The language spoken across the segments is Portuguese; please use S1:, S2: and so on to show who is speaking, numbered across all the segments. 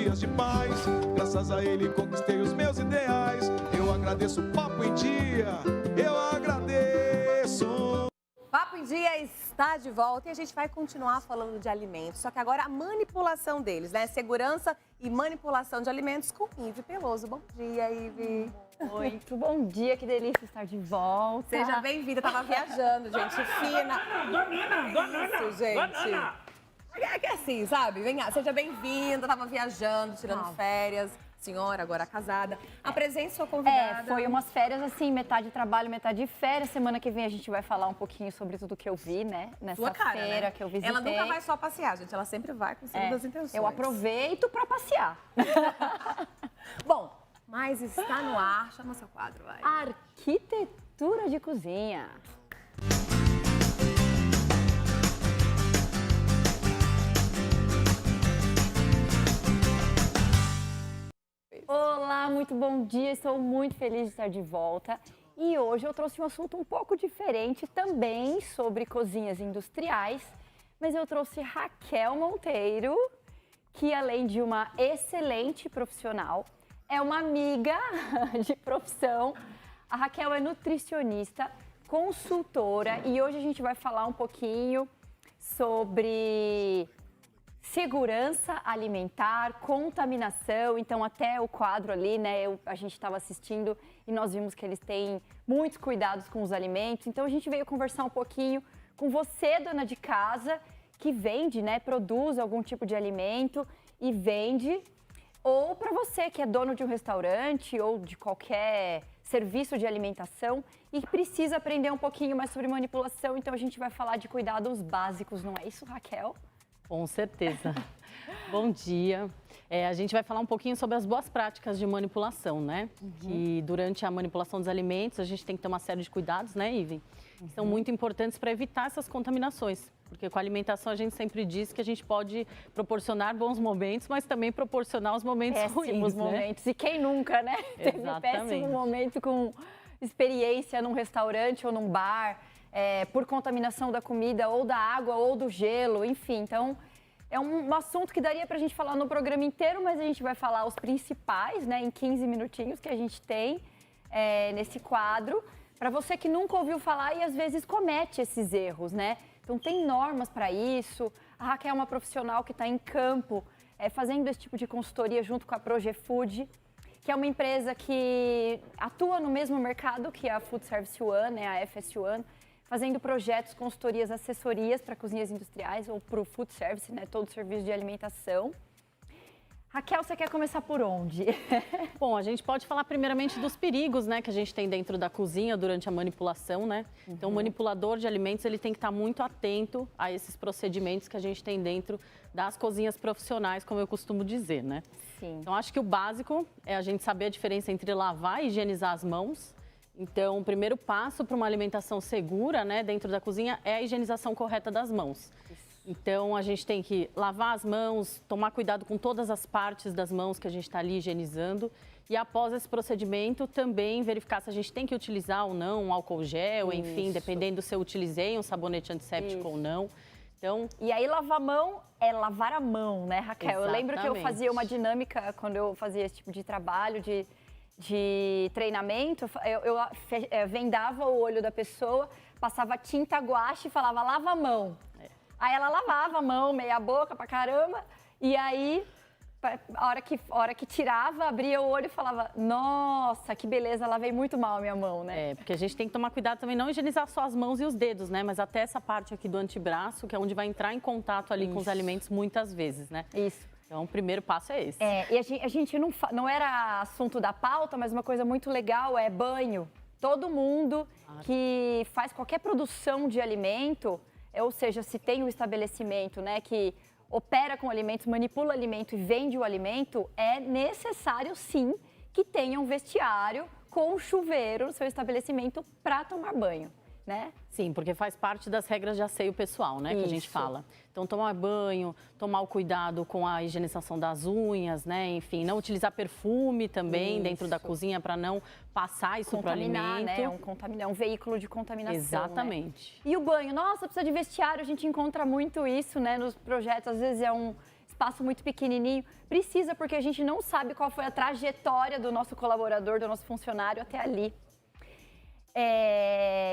S1: dias de paz. Graças a ele conquistei os meus ideais. Eu agradeço o Papo em Dia, eu agradeço.
S2: Papo em Dia está de volta e a gente vai continuar falando de alimentos, só que agora a manipulação deles, né? Segurança e manipulação de alimentos com Ive Peloso. Bom dia, Ive.
S3: Muito bom dia, que delícia estar de volta.
S2: Seja bem-vinda, tava viajando, gente fina. Isso, gente. É assim, sabe? Venha, seja bem-vinda, tava viajando, tirando férias. Senhora, agora casada. Apresente sua convidada.
S3: Foi umas férias assim, metade trabalho, metade férias. Semana que vem a gente vai falar um pouquinho sobre tudo que eu vi, né? Nessa feira, né? Que eu visitei.
S2: Ela nunca vai só passear, gente. Ela sempre vai com segundas intenções.
S3: Eu aproveito para passear.
S2: Bom, mas está no ar. Chama seu quadro, vai.
S3: Arquitetura de cozinha. Olá, muito bom dia, estou muito feliz de estar de volta e hoje eu trouxe um assunto um pouco diferente também sobre cozinhas industriais, mas eu trouxe Raquel Monteiro, que além de uma excelente profissional, é uma amiga de profissão. A Raquel é nutricionista, consultora e hoje a gente vai falar um pouquinho sobre segurança alimentar, contaminação, então até o quadro ali, né, a gente estava assistindo e nós vimos que eles têm muitos cuidados com os alimentos, então a gente veio conversar um pouquinho com você, dona de casa, que vende, né, produz algum tipo de alimento e vende, ou para você que é dono de um restaurante ou de qualquer serviço de alimentação e precisa aprender um pouquinho mais sobre manipulação, então a gente vai falar de cuidados básicos, não é isso, Raquel?
S4: Com certeza. Bom dia. A gente vai falar um pouquinho sobre as boas práticas de manipulação, né? Que durante a manipulação dos alimentos a gente tem que ter uma série de cuidados, né, Ive? São muito importantes para evitar essas contaminações. Porque com a alimentação a gente sempre diz que a gente pode proporcionar bons momentos, mas também proporcionar os momentos ruins, né?
S3: Momentos. E quem nunca, né? Teve péssimo momento com experiência num restaurante ou num bar. Por contaminação da comida, ou da água, ou do gelo, enfim. Então, é um assunto que daria pra gente falar no programa inteiro, mas a gente vai falar os principais, né, em 15 minutinhos que a gente tem nesse quadro. Para você que nunca ouviu falar e às vezes comete esses erros, né? Então, tem normas para isso. A Raquel é uma profissional que está em campo, fazendo esse tipo de consultoria junto com a Progefood, que é uma empresa que atua no mesmo mercado que a Food Service One, né, a FS One, fazendo projetos, consultorias, assessorias para cozinhas industriais ou para o food service, né, todo o serviço de alimentação. Raquel, você quer começar por onde?
S4: Bom, a gente pode falar primeiramente dos perigos, né, que a gente tem dentro da cozinha durante a manipulação, né? Então, o manipulador de alimentos, ele tem que estar muito atento a esses procedimentos que a gente tem dentro das cozinhas profissionais, como eu costumo dizer, né?
S3: Sim.
S4: Então, acho que o básico é a gente saber a diferença entre lavar e higienizar as mãos. Então, o primeiro passo para uma alimentação segura, né, dentro da cozinha é a higienização correta das mãos. Então, a gente tem que lavar as mãos, tomar cuidado com todas as partes das mãos que a gente está ali higienizando. E após esse procedimento, também verificar se a gente tem que utilizar ou não um álcool gel, enfim, dependendo se eu utilizei um sabonete antisséptico ou não. Então,
S3: e aí, lavar a mão é lavar a mão, né, Raquel?
S4: Exatamente.
S3: Eu lembro que eu fazia uma dinâmica quando eu fazia esse tipo de trabalho, de treinamento, eu vendava o olho da pessoa, passava tinta guache e falava, lava a mão. Aí ela lavava a mão, meia boca pra caramba, e aí, a hora que tirava, abria o olho e falava, nossa, que beleza, lavei muito mal a minha mão, né?
S4: Porque a gente tem que tomar cuidado também, não higienizar só as mãos e os dedos, né? Mas até essa parte aqui do antebraço, que é onde vai entrar em contato ali com os alimentos muitas vezes, né?
S3: Isso.
S4: Então, o primeiro passo é esse.
S3: E a gente não era assunto da pauta, mas uma coisa muito legal é banho. Todo mundo que faz qualquer produção de alimento, ou seja, se tem um estabelecimento, né, que opera com alimentos, manipula alimento e vende o alimento, é necessário, sim, que tenha um vestiário com chuveiro no seu estabelecimento para tomar banho, né?
S4: Sim, porque faz parte das regras de asseio pessoal, né, que a gente fala. Então, tomar banho, tomar o cuidado com a higienização das unhas, né, enfim, não utilizar perfume também dentro da cozinha para não passar isso para o alimento.
S3: Né? Um veículo de contaminação.
S4: Exatamente.
S3: Né? E o banho? Nossa, precisa de vestiário, a gente encontra muito isso, né, nos projetos. Às vezes é um espaço muito pequenininho. Precisa, porque a gente não sabe qual foi a trajetória do nosso colaborador, do nosso funcionário até ali.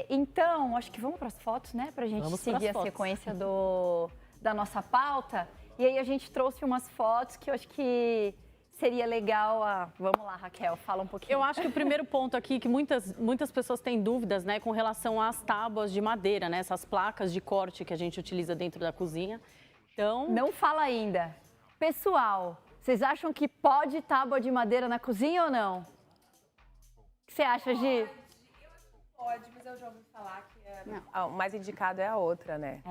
S3: Então, acho que vamos para as fotos, né? Para a gente seguir a sequência da nossa pauta. E aí a gente trouxe umas fotos que eu acho que seria legal. Vamos lá, Raquel, fala um pouquinho.
S4: Eu acho que o primeiro ponto aqui, que muitas pessoas têm dúvidas, né, com relação às tábuas de madeira, né? Essas placas de corte que a gente utiliza dentro da cozinha. Então...
S3: Não fala ainda. Pessoal, vocês acham que pode tábua de madeira na cozinha ou não? O que você acha, Gi?
S2: Pode, mas eu já ouvi falar que o mais indicado é a outra, né?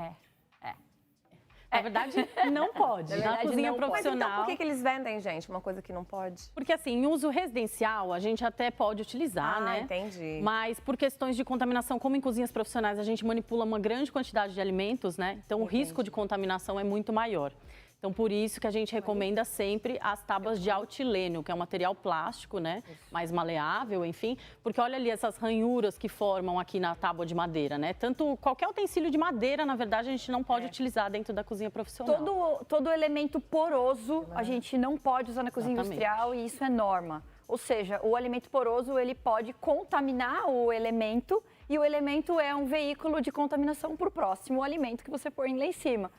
S4: Na verdade, não pode. Na cozinha profissional.
S2: Mas então, por que eles vendem, gente, uma coisa que não pode?
S4: Porque, assim, em uso residencial, a gente até pode utilizar, né?
S2: Entendi.
S4: Mas por questões de contaminação, como em cozinhas profissionais, a gente manipula uma grande quantidade de alimentos, né? Então, o risco de contaminação é muito maior. Então, por isso que a gente recomenda sempre as tábuas de altilênio, que é um material plástico, né? Mais maleável, enfim. Porque olha ali essas ranhuras que formam aqui na tábua de madeira, né? Tanto qualquer utensílio de madeira, na verdade, a gente não pode utilizar dentro da cozinha profissional.
S3: Todo elemento poroso a gente não pode usar na cozinha industrial e isso é norma. Ou seja, o alimento poroso, ele pode contaminar o elemento e o elemento é um veículo de contaminação para o próximo alimento que você põe lá em cima.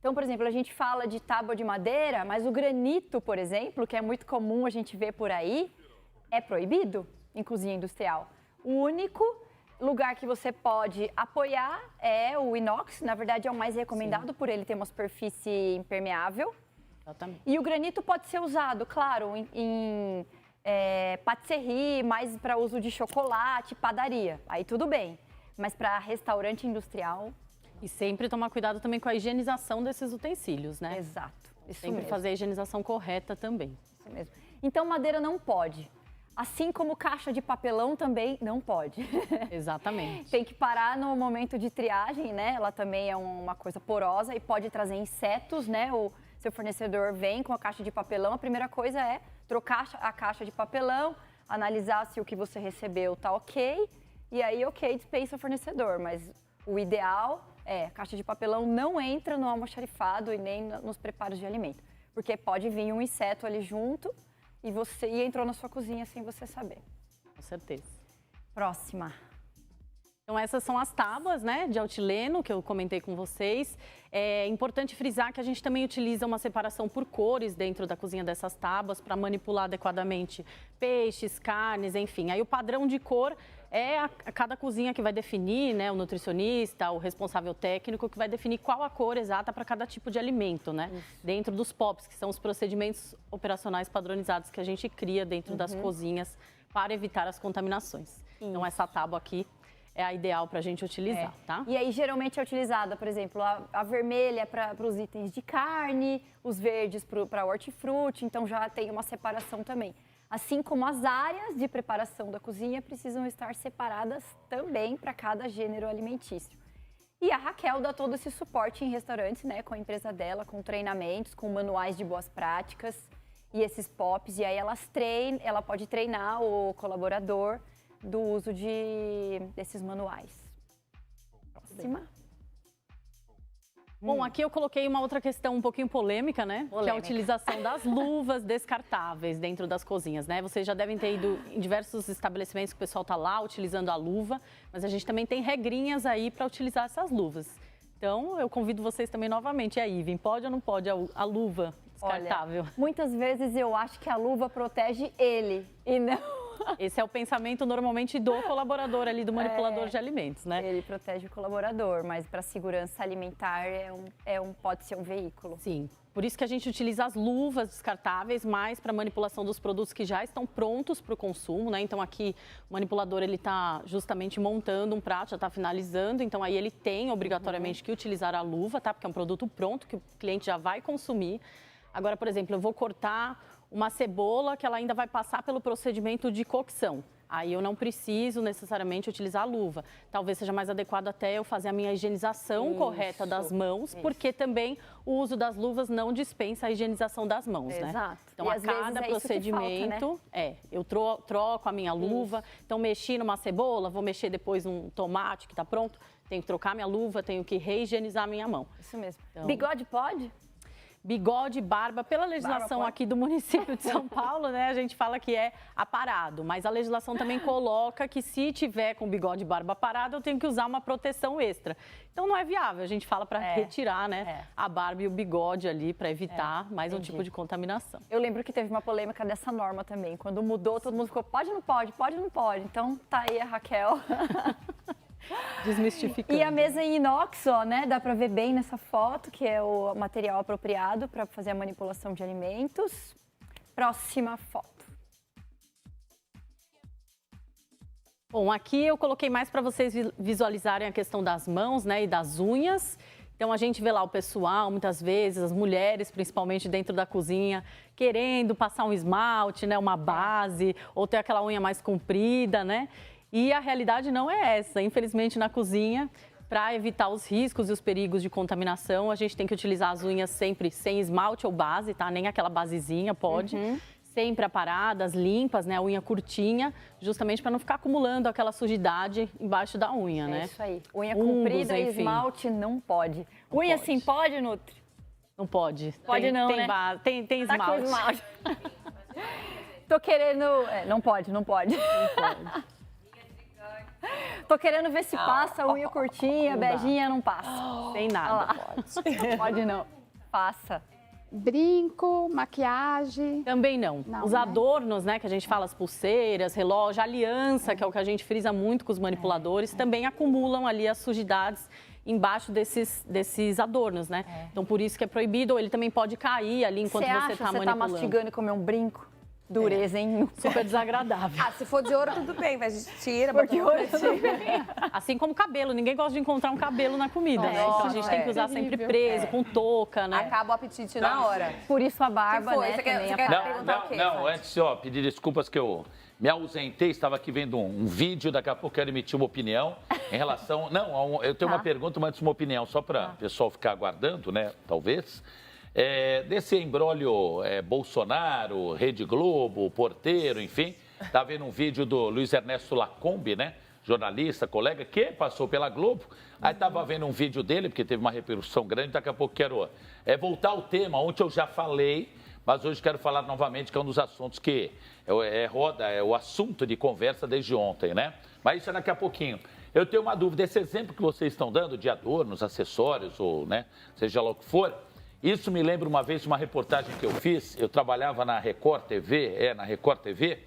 S3: Então, por exemplo, a gente fala de tábua de madeira, mas o granito, por exemplo, que é muito comum a gente ver por aí, é proibido em cozinha industrial. O único lugar que você pode apoiar é o inox, na verdade é o mais recomendado por ele ter uma superfície impermeável.
S4: Exatamente.
S3: E o granito pode ser usado, claro, em patisserie, mais para uso de chocolate, padaria, aí tudo bem. Mas para restaurante industrial...
S4: E sempre tomar cuidado também com a higienização desses utensílios, né?
S3: Exato, isso
S4: sempre
S3: mesmo.
S4: fazer a higienização correta também.
S3: Isso mesmo. Então, madeira não pode. Assim como caixa de papelão também não pode.
S4: Exatamente.
S3: Tem que parar no momento de triagem, né? Ela também é uma coisa porosa e pode trazer insetos, né? O seu fornecedor vem com a caixa de papelão, a primeira coisa é trocar a caixa de papelão, analisar se o que você recebeu tá ok, e aí, ok, dispensa o fornecedor. Mas o ideal a caixa de papelão não entra no almoxarifado e nem nos preparos de alimento. Porque pode vir um inseto ali junto e entrou na sua cozinha sem você saber.
S4: Com certeza.
S3: Próxima.
S4: Então, essas são as tábuas, né, de altileno, que eu comentei com vocês. É importante frisar que a gente também utiliza uma separação por cores dentro da cozinha dessas tábuas para manipular adequadamente peixes, carnes, enfim. Aí o padrão de cor é cada cozinha que vai definir, né, o nutricionista, o responsável técnico, que vai definir qual a cor exata para cada tipo de alimento, né? Dentro dos POPs, que são os procedimentos operacionais padronizados que a gente cria dentro das cozinhas para evitar as contaminações. Então, essa tábua aqui é a ideal para a gente utilizar, tá?
S3: E aí, geralmente é utilizada, por exemplo, a vermelha para os itens de carne, os verdes para hortifruti, então já tem uma separação também. Assim como as áreas de preparação da cozinha precisam estar separadas também para cada gênero alimentício. E a Raquel dá todo esse suporte em restaurantes, né, com a empresa dela, com treinamentos, com manuais de boas práticas e esses POPs. E aí ela pode treinar o colaborador do uso desses manuais. Próxima.
S4: Bom, aqui eu coloquei uma outra questão um pouquinho polêmica, né? Que é a utilização das luvas descartáveis dentro das cozinhas, né? Vocês já devem ter ido em diversos estabelecimentos que o pessoal tá lá utilizando a luva, mas a gente também tem regrinhas aí para utilizar essas luvas. Então, eu convido vocês também novamente. E aí, Iven, pode ou não pode a luva descartável?
S3: Olha, muitas vezes eu acho que a luva protege ele e não...
S4: Esse é o pensamento normalmente do colaborador ali, do manipulador de alimentos, né?
S3: Ele protege o colaborador, mas para segurança alimentar pode ser um veículo.
S4: Sim, por isso que a gente utiliza as luvas descartáveis mais para manipulação dos produtos que já estão prontos para o consumo, né? Então aqui o manipulador ele está justamente montando um prato, já está finalizando, então aí ele tem obrigatoriamente que utilizar a luva, tá? Porque é um produto pronto que o cliente já vai consumir. Agora, por exemplo, eu vou cortar uma cebola que ela ainda vai passar pelo procedimento de cocção. Aí eu não preciso necessariamente utilizar a luva. Talvez seja mais adequado até eu fazer a minha higienização correta das mãos, porque também o uso das luvas não dispensa a higienização das mãos, né?
S3: Exato.
S4: Então,
S3: e
S4: a cada procedimento, falta, né? Eu troco a minha luva. Então, mexi numa cebola, vou mexer depois num tomate que está pronto, tenho que trocar minha luva, tenho que reigienizar a minha mão.
S3: Isso mesmo.
S4: Então,
S3: bigode pode?
S4: Bigode e barba, pela legislação aqui do município de São Paulo, né, a gente fala que é aparado, mas a legislação também coloca que se tiver com bigode e barba aparado, eu tenho que usar uma proteção extra. Então não é viável, a gente fala para retirar, né, a barba e o bigode ali para evitar mais um tipo de contaminação.
S3: Eu lembro que teve uma polêmica dessa norma também, quando mudou, todo mundo ficou, pode ou não pode, pode ou não pode. Então tá aí a Raquel.
S4: Desmistificando.
S3: E a mesa em inox, ó, né? Dá para ver bem nessa foto, que é o material apropriado para fazer a manipulação de alimentos. Próxima foto.
S4: Bom, aqui eu coloquei mais para vocês visualizarem a questão das mãos, né, e das unhas. Então a gente vê lá o pessoal, muitas vezes, as mulheres, principalmente dentro da cozinha, querendo passar um esmalte, né, uma base, ou ter aquela unha mais comprida, né? E a realidade não é essa. Infelizmente, na cozinha, para evitar os riscos e os perigos de contaminação, a gente tem que utilizar as unhas sempre sem esmalte ou base, tá? Nem aquela basezinha pode. Sempre aparadas, limpas, né? A unha curtinha, justamente para não ficar acumulando aquela sujidade embaixo da unha, né?
S3: É isso aí. Unha comprida e esmalte não pode. Unha sim pode, Nutri?
S4: Não pode.
S3: Pode não, né?
S4: Tem esmalte.
S3: Tá com esmalte. Tô querendo... não pode. Não pode. Tô querendo ver se passa, unha curtinha, beijinha, não passa.
S4: Tem nada.
S3: Pode não. Passa.
S5: Brinco, maquiagem.
S4: Também não. Os adornos, né, que a gente fala, as pulseiras, relógio, aliança, que é o que a gente frisa muito com os manipuladores, também acumulam ali as sujidades embaixo desses adornos, né? Então, por isso que é proibido, ou ele também pode cair ali enquanto você está manipulando.
S3: Você tá mastigando e comer um brinco? Dureza, hein?
S4: Super desagradável.
S2: Se for de ouro, tudo bem, mas tira.
S3: Se for de ouro,
S4: assim como cabelo, ninguém gosta de encontrar um cabelo na comida, né? Então a gente tem que usar sempre preso, com touca, né?
S2: Acaba o apetite na hora.
S3: Por isso a barba, né?
S2: Você quer perguntar o quê?
S6: Não, antes, pedir desculpas que eu me ausentei, estava aqui vendo um vídeo, daqui a pouco quero emitir uma opinião em relação... Não, eu tenho uma pergunta, mas antes uma opinião, só para o pessoal ficar aguardando, né? Talvez... desse embrólio Bolsonaro, Rede Globo, Porteiro, enfim, tá vendo um vídeo do Luiz Ernesto Lacombe, né, jornalista, colega, que passou pela Globo, aí tava vendo um vídeo dele, porque teve uma repercussão grande, daqui a pouco quero voltar ao tema, ontem eu já falei, mas hoje quero falar novamente, que é um dos assuntos que é o assunto de conversa desde ontem, né, mas isso é daqui a pouquinho. Eu tenho uma dúvida, esse exemplo que vocês estão dando de adornos, acessórios, ou, né, seja lá o que for, isso me lembra uma vez uma reportagem que eu fiz, eu trabalhava na Record TV,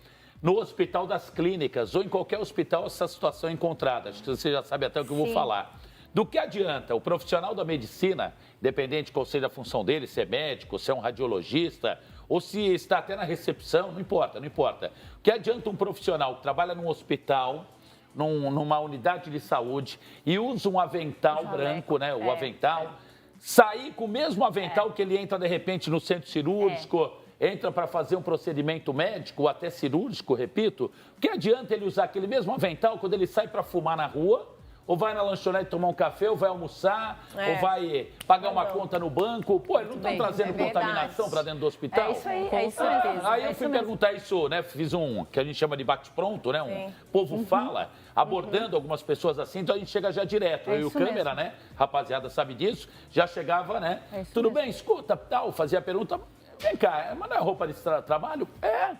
S6: no Hospital das Clínicas, ou em qualquer hospital essa situação é encontrada. Acho que você já sabe até o que eu vou falar. Do que adianta o profissional da medicina, independente qual seja a função dele, se é médico, se é um radiologista, ou se está até na recepção, não importa. O que adianta um profissional que trabalha num hospital, numa unidade de saúde, e usa um avental branco, né, o avental... Sair com o mesmo avental que ele entra, de repente, no centro cirúrgico, entra para fazer um procedimento médico ou até cirúrgico, repito. O que adianta ele usar aquele mesmo avental quando ele sai para fumar na rua, ou vai na lanchonete tomar um café, ou vai almoçar, ou vai pagar uma conta no banco? Pô, ele não está trazendo contaminação para dentro do hospital?
S3: É isso aí, é isso mesmo.
S6: Aí eu fui perguntar isso, né? Fiz um que a gente chama de bate-pronto, né? Um povo fala, abordando algumas pessoas assim, então a gente chega já direto. Eu e o câmera, né? Rapaziada sabe disso, já chegava, né? Tudo bem, escuta, tal, fazia a pergunta. Vem cá, mas não é roupa de trabalho?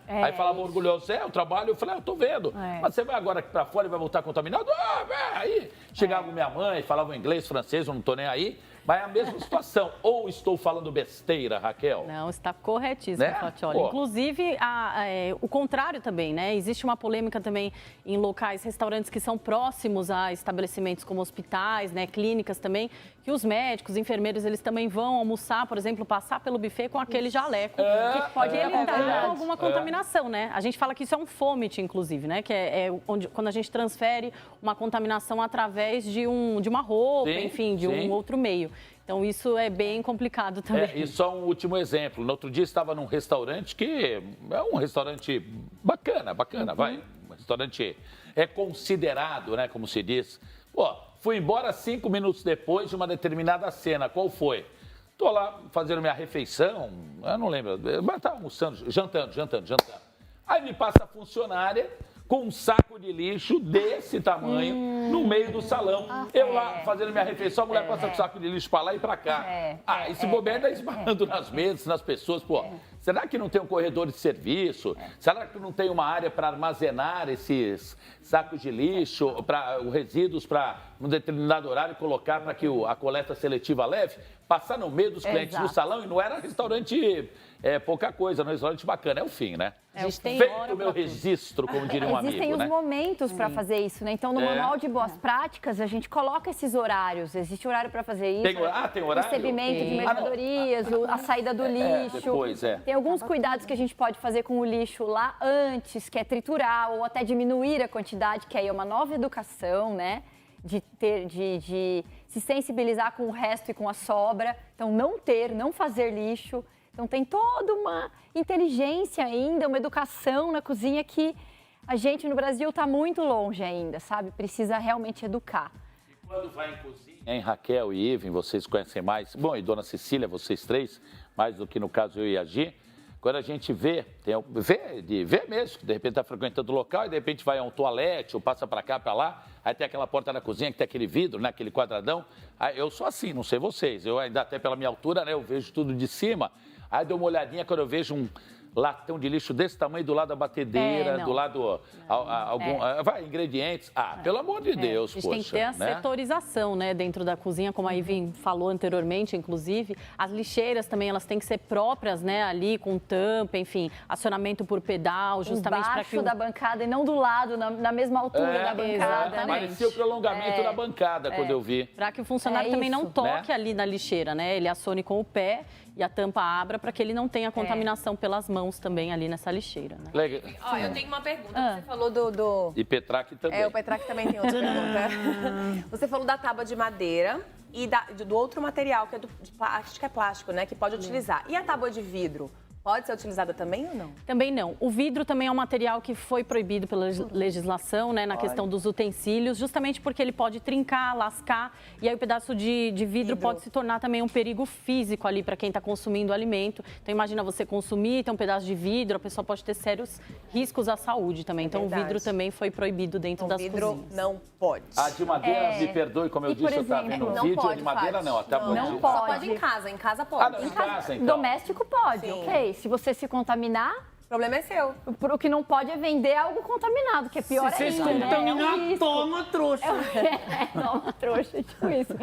S6: Aí falava orgulhoso, eu trabalho. Eu falei, eu tô vendo. Mas você vai agora aqui pra fora e vai voltar contaminado? Aí chegava minha mãe, falava inglês, francês, eu não tô nem aí. Mas é a mesma situação. Ou estou falando besteira, Raquel?
S4: Não, está corretíssimo, né? Fatioli. Inclusive, o contrário também, né? Existe uma polêmica também em locais, restaurantes que são próximos a estabelecimentos como hospitais, né? Clínicas também, que os médicos, enfermeiros, eles também vão almoçar, por exemplo, passar pelo buffet com aquele jaleco, que pode evitar alguma contaminação, né? A gente fala que isso é um fômite, inclusive, né? Que quando a gente transfere uma contaminação através de uma roupa, enfim, de um outro meio. Então, isso é bem complicado também.
S6: E só um último exemplo. No outro dia, estava num restaurante que é um restaurante bacana, vai. Um restaurante considerado, né, como se diz. Pô, fui embora 5 minutos depois de uma determinada cena. Qual foi? Tô lá fazendo minha refeição, eu não lembro, mas estava almoçando, jantando. Aí me passa a funcionária com um saco de lixo desse tamanho, no meio do salão. Eu lá fazendo minha refeição, a mulher passa com o saco de lixo pra lá e pra cá. Esse bobeiro tá esbarrando nas mesas, nas pessoas, pô. Será que não tem um corredor de serviço? Será que não tem uma área para armazenar esses sacos de lixo, para os resíduos, para um determinado horário colocar para que a coleta seletiva leve? Passar no meio dos clientes no salão e não era restaurante pouca coisa, não é restaurante bacana, é o fim, né?
S4: A gente tem
S6: Feito o meu registro, como diria um amigo,
S3: Existem os momentos para fazer isso, né? Então, no manual de boas práticas, a gente coloca esses horários. Existe horário para fazer isso.
S6: Tem horário?
S3: Recebimento de mercadorias, a saída do lixo.
S6: Depois,
S3: Tem alguns cuidados que a gente pode fazer com o lixo lá antes, que é triturar ou até diminuir a quantidade, que aí é uma nova educação, né? De se sensibilizar com o resto e com a sobra. Então, não fazer lixo. Então, tem toda uma inteligência ainda, uma educação na cozinha que a gente no Brasil está muito longe ainda, sabe? Precisa realmente educar.
S6: E quando vai em cozinha, hein, Raquel e Ivan, vocês conhecem mais, bom, e Dona Cecília, vocês três, mais do que no caso eu e a Gi, quando a gente vê mesmo, que de repente está frequentando o local e de repente vai a um toalete ou passa para cá, para lá, aí tem aquela porta da cozinha que tem aquele vidro, né, aquele quadradão. Aí eu sou assim, não sei vocês, eu ainda até pela minha altura, né, eu vejo tudo de cima. Aí dou uma olhadinha quando eu vejo um latão de lixo desse tamanho do lado da batedeira, do lado ingredientes. Pelo amor de Deus,
S4: poxa. A gente tem que ter a setorização, né, dentro da cozinha, como a Ivy falou anteriormente, inclusive. As lixeiras também, elas têm que ser próprias, né, ali com tampa, enfim, acionamento por pedal, justamente para que...
S3: Embaixo da bancada e não do lado, na mesma altura da bancada.
S6: Parecia o prolongamento da bancada quando eu vi.
S4: Para que o funcionário também não toque ali na lixeira, né, ele acione com o pé e a tampa abra para que ele não tenha contaminação pelas mãos também ali nessa lixeira, né?
S6: Legal.
S2: Ó, eu tenho uma pergunta. Você falou do...
S6: E Petraque também.
S2: O Petraque também tem outra pergunta. Você falou da tábua de madeira e do outro material, que é acho que é plástico, né? Que pode utilizar. E a tábua de vidro? Pode ser utilizada também ou não?
S4: Também não. O vidro também é um material que foi proibido pela legislação, né, na questão dos utensílios, justamente porque ele pode trincar, lascar, e aí o pedaço de vidro pode se tornar também um perigo físico ali para quem está consumindo o alimento. Então imagina você consumir, tem um pedaço de vidro, a pessoa pode ter sérios riscos à saúde também. Então o vidro também foi proibido dentro das cozinhas.
S2: O vidro não pode.
S6: A de madeira, me perdoe, como eu disse, eu estava vendo um vídeo, a de madeira não. A tábua
S3: não pode.
S2: Só pode em casa pode.
S6: Em casa, então.
S3: Doméstico pode, ok. Se você se contaminar,
S2: o problema é seu.
S3: O que não pode é vender algo contaminado, que é pior ainda.
S7: Se você se contaminar, toma trouxa.
S3: Toma trouxa, tipo isso.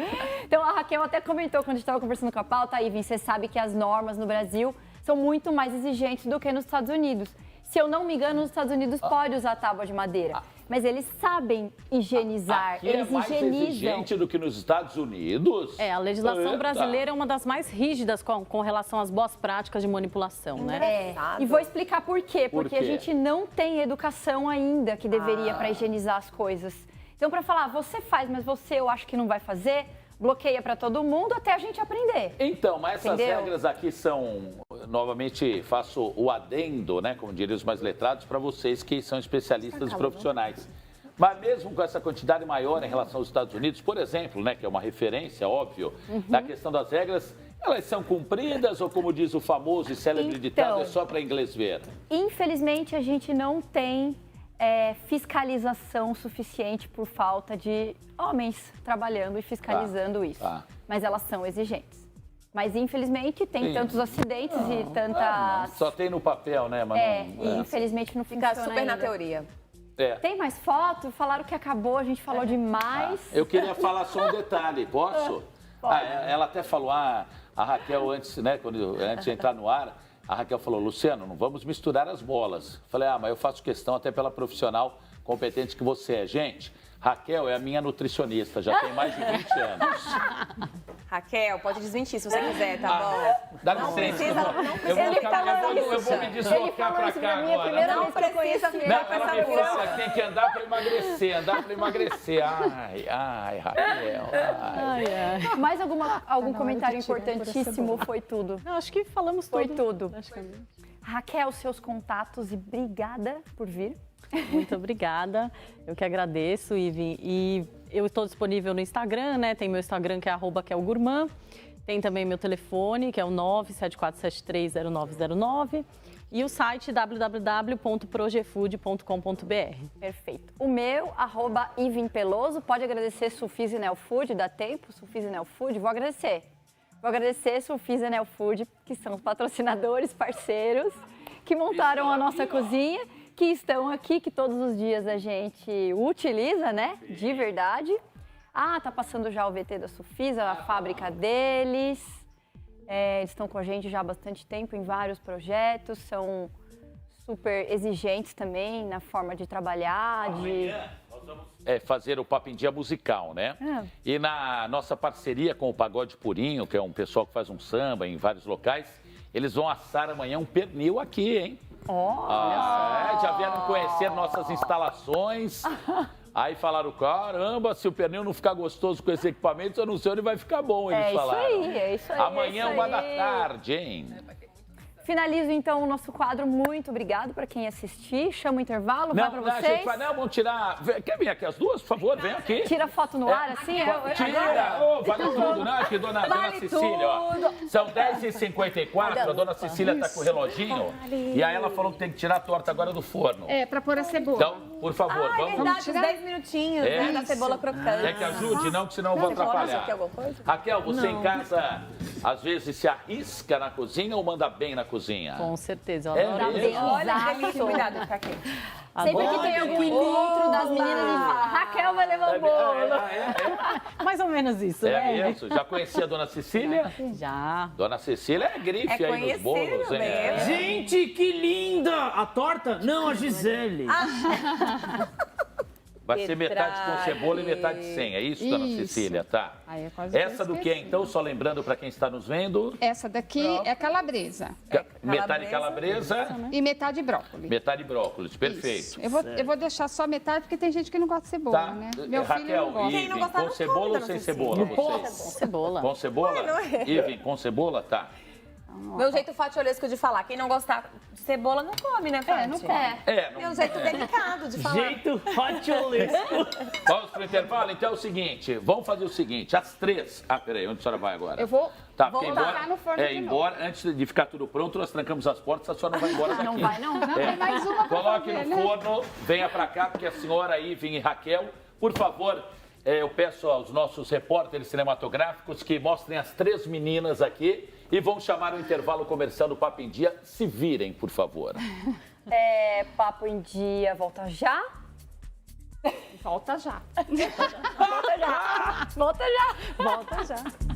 S3: Então, a Raquel até comentou quando a gente estava conversando com a pauta, Ivan, você sabe que as normas no Brasil são muito mais exigentes do que nos Estados Unidos. Se eu não me engano, nos Estados Unidos pode usar tábua de madeira. Mas eles sabem higienizar,
S6: aqui
S3: eles
S6: é mais exigente do que nos Estados Unidos?
S4: A legislação brasileira é uma das mais rígidas com relação às boas práticas de manipulação, né?
S3: E vou explicar por quê. Porque a gente não tem educação ainda que deveria para higienizar as coisas. Então, para falar, você faz, mas eu acho que não vai fazer, bloqueia para todo mundo até a gente aprender.
S6: Então, mas essas regras aqui são, novamente, faço o adendo, né, como diriam os mais letrados, para vocês que são especialistas e profissionais. Mas mesmo com essa quantidade maior em relação aos Estados Unidos, por exemplo, né, que é uma referência, óbvio, na questão das regras, elas são cumpridas ou, como diz o famoso e célebre ditado, é só para inglês ver?
S3: Infelizmente, a gente não tem fiscalização suficiente por falta de homens trabalhando e fiscalizando isso. Mas elas são exigentes. Mas, infelizmente, tem tantos acidentes e tantas...
S6: Só tem no papel, né? Mas
S3: e infelizmente não funciona
S2: super
S3: ainda.
S2: na teoria.
S3: Tem mais foto? Falaram que acabou, a gente falou demais.
S6: Eu queria falar só um detalhe, posso? Ela até falou, a Raquel, antes de entrar no ar, a Raquel falou, Luciano, não vamos misturar as bolas. Falei, mas eu faço questão até pela profissional competente que você é. Gente, Raquel é a minha nutricionista, já tem mais de 20 anos.
S2: Raquel, pode desmentir se você quiser, tá bom?
S6: Dá licença. Eu vou me deslocar pra cá agora.
S3: Não precisa
S6: ela me falou assim, tem que andar pra emagrecer, Ai, Raquel.
S3: Mais algum comentário importantíssimo? Foi tudo?
S4: Eu acho que falamos tudo.
S3: Foi tudo. Raquel, seus contatos e obrigada por vir.
S4: Muito obrigada. Eu que agradeço, Ivan. E eu estou disponível no Instagram, né? Tem meu Instagram que é @kelgourmand. Tem também meu telefone, que é o 974730909. E o site www.progefood.com.br.
S3: Perfeito. O meu, @ivimpeloso. Pode agradecer Sufis e Nelfood, dá tempo? Sufis e Nelfood, vou agradecer. Vou agradecer Sufis e Nelfood, que são os patrocinadores, parceiros, que montaram a nossa cozinha, que estão aqui, que todos os dias a gente utiliza, né? De verdade. Tá passando já o VT da Sufis, a fábrica deles. Eles estão com a gente já há bastante tempo em vários projetos, são super exigentes também na forma de trabalhar,
S6: Nós vamos fazer o Papo em Dia musical, né? E na nossa parceria com o Pagode Purinho, que é um pessoal que faz um samba em vários locais, eles vão assar amanhã um pernil aqui, hein? Já vieram conhecer nossas instalações. Aí falaram, caramba, se o pernil não ficar gostoso com esse equipamento, eu não sei onde vai ficar bom, eles falaram.
S3: É isso aí.
S6: Amanhã, 1h da tarde, hein?
S3: Finalizo, então, o nosso quadro. Muito obrigado para quem assistir. Chama o intervalo, vai para vocês.
S6: Vamos tirar... Quer vir aqui as duas, por favor? Vem aqui.
S3: Tira foto no ar, assim?
S6: Tira! Vale tudo, né? Aqui, dona Cecília, ó. São 10h54, a dona Cecília tá com o reloginho. E aí ela falou que tem que tirar a torta agora do forno.
S5: Para pôr a cebola.
S6: Então, por favor, vamos...
S2: Verdade, os 10 minutinhos, né, da cebola crocante.
S6: É que ajude, não, que senão eu vou atrapalhar. Raquel, você em casa, às vezes, se arrisca na cozinha ou manda bem na cozinha?
S4: Com certeza. Eu
S6: É
S4: adoro.
S6: mesmo?
S2: Olha que delícia, cuidado, fica aqui.
S3: Sempre que tem algum encontro das meninas, a gente fala, Raquel vai levar o bolo.
S4: Mais ou menos isso, né?
S6: É isso. Já conhecia a dona Cecília?
S4: Já.
S6: Dona Cecília é grife aí nos bolos, hein?
S2: mesmo.
S7: Gente, que linda! A torta? Não, a Gisele.
S6: Vai ser metade com cebola e metade sem. É isso, dona
S5: Isso.
S6: Cecília, tá?
S5: Aí é quase
S6: Essa do que,
S5: esqueci.
S6: então? Só lembrando para quem está nos vendo.
S5: Essa daqui é calabresa
S6: Metade calabresa,
S5: e metade brócolis.
S6: metade brócolis. Perfeito.
S5: Isso. Eu vou deixar só metade, porque tem gente que não gosta de cebola,
S6: Tá.
S5: né? Meu filho
S6: Raquel,
S5: não gosta.
S2: Quem não
S6: Ivan,
S2: gostar,
S6: com
S2: não
S6: cebola
S2: come,
S6: ou sem
S2: dona
S6: cebola,
S2: Cecília.
S6: vocês?
S4: Cebola.
S6: Com cebola?
S2: Não é.
S6: Ivan, com cebola, tá.
S2: Meu jeito fatiolesco de falar. Quem não gostar de cebola não come, né, Fati?
S3: Não quer.
S2: Meu jeito delicado de falar.
S7: Jeito fatiolesco.
S6: Vamos pro intervalo? Então é o seguinte, vamos fazer o seguinte, às 3... peraí, onde a senhora vai agora?
S5: Eu vou
S6: porque
S5: botar no forno de
S6: embora, antes de ficar tudo pronto, nós trancamos as portas, a senhora não vai embora daqui.
S3: Não vai, não?
S5: Não, tem mais uma pra
S6: Coloque
S5: fazer,
S6: no
S5: né?
S6: forno, venha pra cá, porque a senhora Ivan e Raquel, por favor, eu peço aos nossos repórteres cinematográficos que mostrem as 3 meninas aqui e vão chamar o intervalo comercial do Papo em Dia. Se virem, por favor.
S3: Papo em Dia, volta já?
S5: Volta já.
S3: Volta já. Volta já. Volta já.